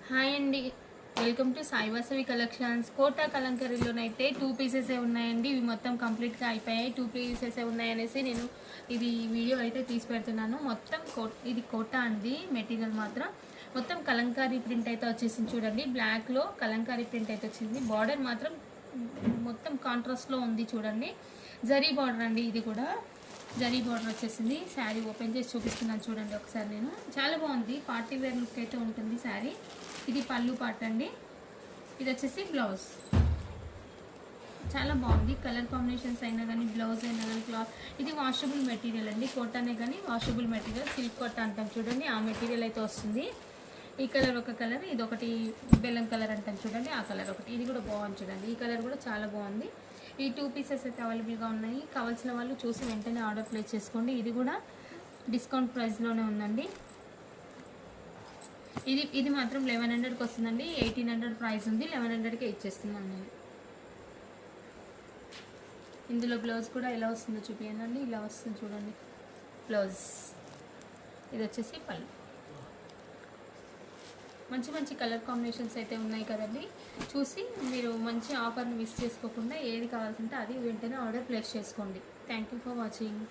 Hi అండి, welcome to Sai Vasavi collections. Kota కలంకరీలోనైతే 2 పీసెసే ఉన్నాయండి. ఇవి మొత్తం కంప్లీట్గా అయిపోయాయి. 2 పీసెసే ఉన్నాయనేసి నేను ఇది వీడియో అయితే తీసి పెడుతున్నాను. మొత్తం ఇది కోటా అండి. మెటీరియల్ మాత్రం మొత్తం కలంకారీ ప్రింట్ అయితే వచ్చేసింది. చూడండి, బ్లాక్లో కలంకారీ ప్రింట్ అయితే వచ్చింది. బార్డర్ మాత్రం మొత్తం కాంట్రాస్ట్లో ఉంది. చూడండి, జరీ బార్డర్ అండి. ఇది కూడా జరీ బార్డర్ వచ్చేసింది. శారీ ఓపెన్ చేసి చూపిస్తున్నాను చూడండి ఒకసారి. నేను చాలా బాగుంది, పార్టీ వేర్ లుక్ అయితే ఉంటుంది శారీ. ఇది పళ్ళు పార్ట్ అండి. ఇది వచ్చేసి బ్లౌజ్. చాలా బాగుంది. కలర్ కాంబినేషన్స్ అయినా కానీ, బ్లౌజ్ అయినా కానీ, క్లాత్. ఇది వాషబుల్ మెటీరియల్ అండి. కోటానే కానీ వాషబుల్ మెటీరియల్. సిల్క్ కోట అంటాం చూడండి, ఆ మెటీరియల్ అయితే వస్తుంది. ఈ కలర్ ఒక కలర్, ఇది ఒకటి బెల్లం కలర్ అంటాం చూడండి, ఆ కలర్ ఒకటి. ఇది కూడా బాగుంది చూడండి, ఈ కలర్ కూడా చాలా బాగుంది. ఈ 2 పీసెస్ అయితే అవైలబుల్గా ఉన్నాయి. కావాల్సిన వాళ్ళు చూసి వెంటనే ఆర్డర్ ప్లేస్ చేసుకోండి. ఇది కూడా డిస్కౌంట్ ప్రైస్లోనే ఉందండి. ఇది మాత్రం 1100కి వస్తుందండి. 1800 ప్రైస్ ఉంది, 1100కే ఇచ్చేస్తున్నాను నేను. ఇందులో బ్లౌజ్ కూడా ఎలా వస్తుందో చూపించండి. ఇలా వస్తుంది చూడండి బ్లౌజ్. ఇది వచ్చేసి పళ్ళు. మంచి మంచి కలర్ కాంబినేషన్స్ అయితే ఉన్నాయి కదండి. చూసి మీరు మంచి ఆఫర్ని మిస్ చేసుకోకుండా ఏది కావాల్సింటే అది వెంటనే ఆర్డర్ ప్లేస్ చేసుకోండి. Thank you for watching.